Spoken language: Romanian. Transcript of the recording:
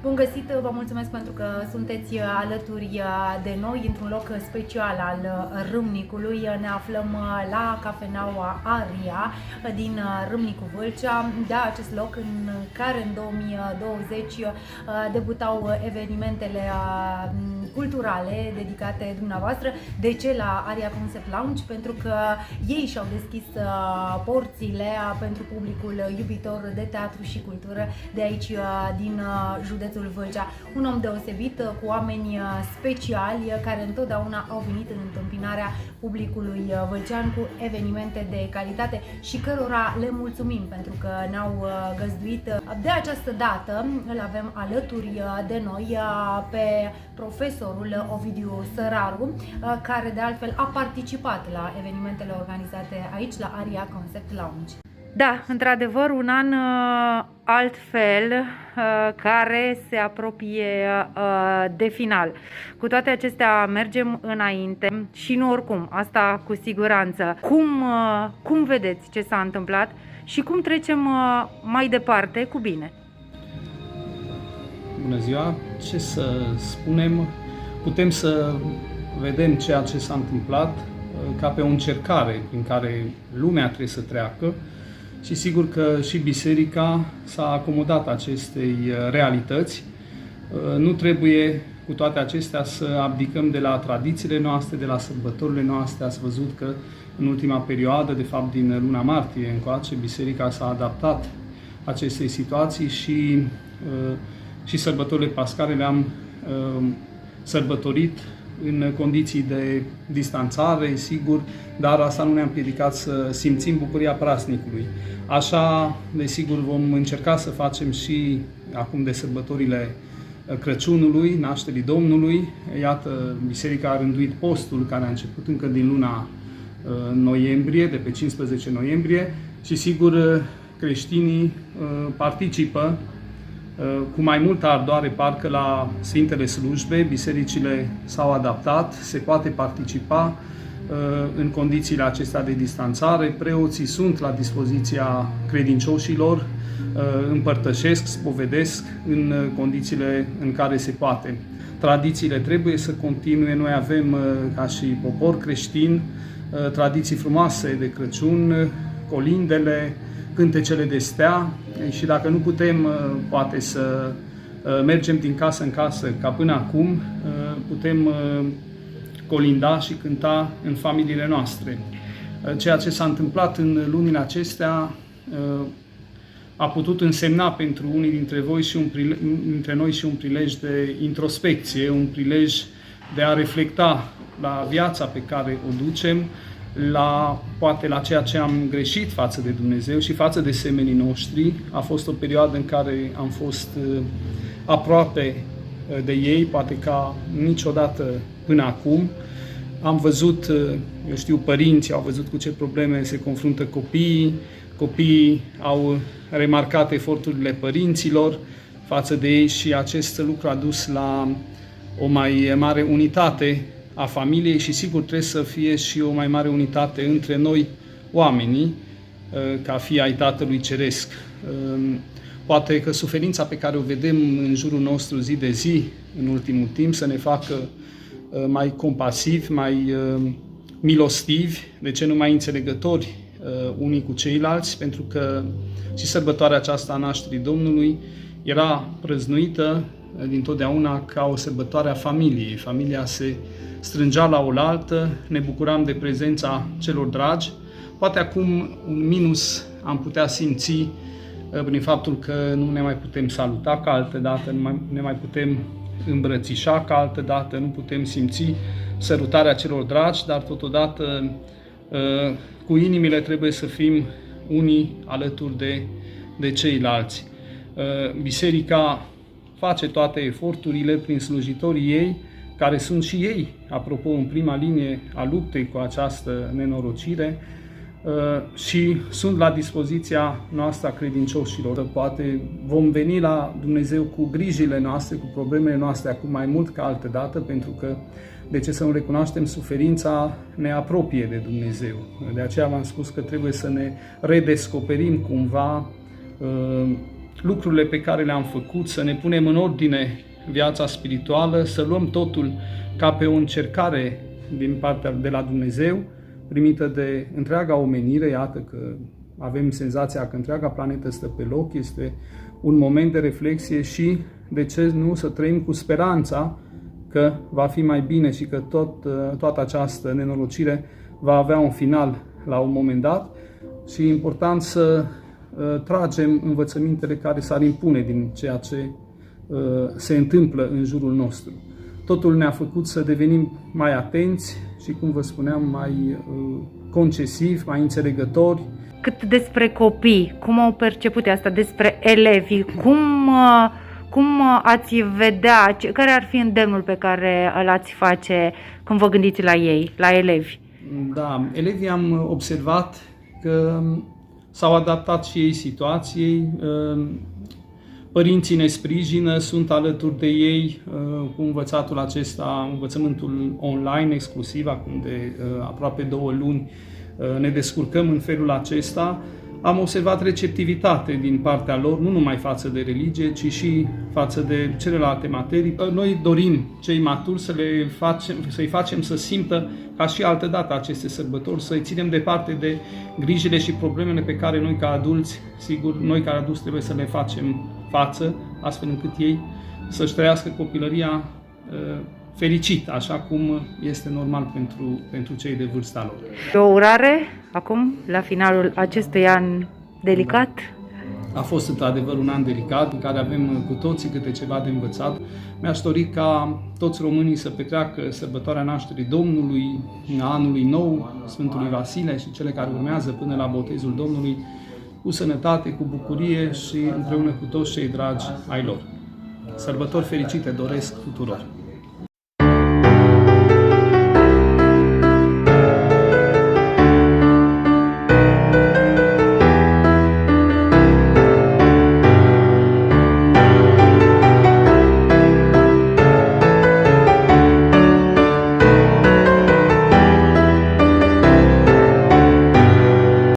Bun găsit, vă mulțumesc pentru că sunteți alături de noi într-un loc special al Râmnicului. Ne aflăm la cafeneaua Aria din Râmnicu Vâlcea, acest loc în care în 2020 debutau evenimentele culturale dedicate dumneavoastră. De ce la Aria Concept Lounge? Pentru că ei și-au deschis porțile pentru publicul iubitor de teatru și cultură de aici din județul Vâlcea. Un om deosebit, cu oameni speciali care întotdeauna au venit în întâmpinarea publicului vâlcean cu evenimente de calitate și cărora le mulțumim pentru că ne-au găzduit. De această dată îl avem alături de noi pe profesorul Ovidiu Săraru, care de altfel a participat la evenimentele organizate aici la Aria Concept Lounge. Da, într-adevăr, un an altfel care se apropie de final. Cu toate acestea mergem înainte și nu oricum, asta cu siguranță. Cum vedeți ce s-a întâmplat și cum trecem mai departe cu bine? Bună ziua! Ce să spunem? Putem să vedem ceea ce s-a întâmplat ca pe o încercare prin care lumea trebuie să treacă. Și sigur că și biserica s-a acomodat acestei realități. Nu trebuie cu toate acestea să abdicăm de la tradițiile noastre, de la sărbătorile noastre. Ați văzut că în ultima perioadă, de fapt din luna martie încoace, biserica s-a adaptat acestei situații și sărbătorile pascale le-am sărbătorit în condiții de distanțare, sigur, dar asta nu ne-a împiedicat să simțim bucuria praznicului. Așa, desigur, vom încerca să facem și acum de sărbătorile Crăciunului, nașterii Domnului. Iată, biserica a rânduit postul care a început încă din luna noiembrie, de pe 15 noiembrie, și sigur creștinii participă cu mai multă ardoare parcă la Sfintele Slujbe. Bisericile s-au adaptat, se poate participa în condițiile acestea de distanțare. Preoții sunt la dispoziția credincioșilor, împărtășesc, spovedesc în condițiile în care se poate. Tradițiile trebuie să continue. Noi avem, ca și popor creștin, tradiții frumoase de Crăciun, colindele, cântecele de stea, și dacă nu putem, poate să mergem din casă în casă ca până acum, putem colinda și cânta în familiile noastre. Ceea ce s-a întâmplat în lunile acestea a putut însemna pentru unii dintre noi și un prilej de introspecție, un prilej de a reflecta la viața pe care o ducem, poate la ceea ce am greșit față de Dumnezeu și față de semenii noștri. A fost o perioadă în care am fost aproape de ei, poate ca niciodată până acum. Am văzut, părinții au văzut cu ce probleme se confruntă copiii au remarcat eforturile părinților față de ei și acest lucru a dus la o mai mare unitate a familiei și sigur trebuie să fie și o mai mare unitate între noi, oamenii, ca fii ai Tatălui Ceresc. Poate că suferința pe care o vedem în jurul nostru zi de zi, în ultimul timp, să ne facă mai compasivi, mai milostivi, de ce nu mai înțelegători unii cu ceilalți, pentru că și sărbătoarea aceasta a nașterii Domnului era prăznuită dintotdeauna ca o sărbătoare a familiei. Familia se strângea la oaltă, ne bucuram de prezența celor dragi. Poate acum un minus am putea simți prin faptul că nu ne mai putem saluta ca altădată, nu ne mai putem îmbrățișa ca altădată, nu putem simți sărutarea celor dragi, dar totodată cu inimile trebuie să fim unii alături de ceilalți. Biserica face toate eforturile prin slujitorii ei, care sunt și ei, apropo, în prima linie a luptei cu această nenorocire, și sunt la dispoziția noastră a credincioșilor. Poate vom veni la Dumnezeu cu grijile noastre, cu problemele noastre acum mai mult ca altădată, pentru că, de ce să nu recunoaștem, suferința ne apropie de Dumnezeu. De aceea v-am spus că trebuie să ne redescoperim cumva lucrurile pe care le-am făcut, să ne punem în ordine viața spirituală, să luăm totul ca pe o încercare din partea de la Dumnezeu, primită de întreaga omenire. Iată că avem senzația că întreaga planetă stă pe loc, este un moment de reflexie și, de ce nu, să trăim cu speranța că va fi mai bine și că toată această nenorocire va avea un final la un moment dat și e important să tragem învățămintele care s-ar impune din ceea ce se întâmplă în jurul nostru. Totul ne-a făcut să devenim mai atenți și, cum vă spuneam, mai concesivi, mai înțelegători. Cât despre copii, cum au perceput asta, despre elevi, cum ați vedea, care ar fi îndemnul pe care l-ați face când vă gândiți la ei, la elevi? Da, elevii am observat că s-au adaptat și ei situației, părinții ne sprijină, sunt alături de ei cu învățatul acesta, învățământul online exclusiv, acum de aproape 2 luni ne descurcăm în felul acesta. Am observat receptivitate din partea lor, nu numai față de religie, ci și față de celelalte materii. Noi dorim, cei maturi, să-i facem să simtă ca și altădată aceste sărbători, să-i ținem departe de grijile și problemele pe care noi ca adulți, sigur, noi ca adulți trebuie să le facem față, astfel încât ei să-și trăiască copilăria fericit, așa cum este normal pentru cei de vârsta lor. O urare acum, la finalul acestui an delicat? A fost într-adevăr un an delicat în care avem cu toții câte ceva de învățat. Mi-aș dori ca toți românii să petreacă sărbătoarea nașterii Domnului, a anului nou, Sfântului Vasile și cele care urmează până la botezul Domnului, cu sănătate, cu bucurie și împreună cu toți cei dragi ai lor. Sărbători fericite doresc tuturor!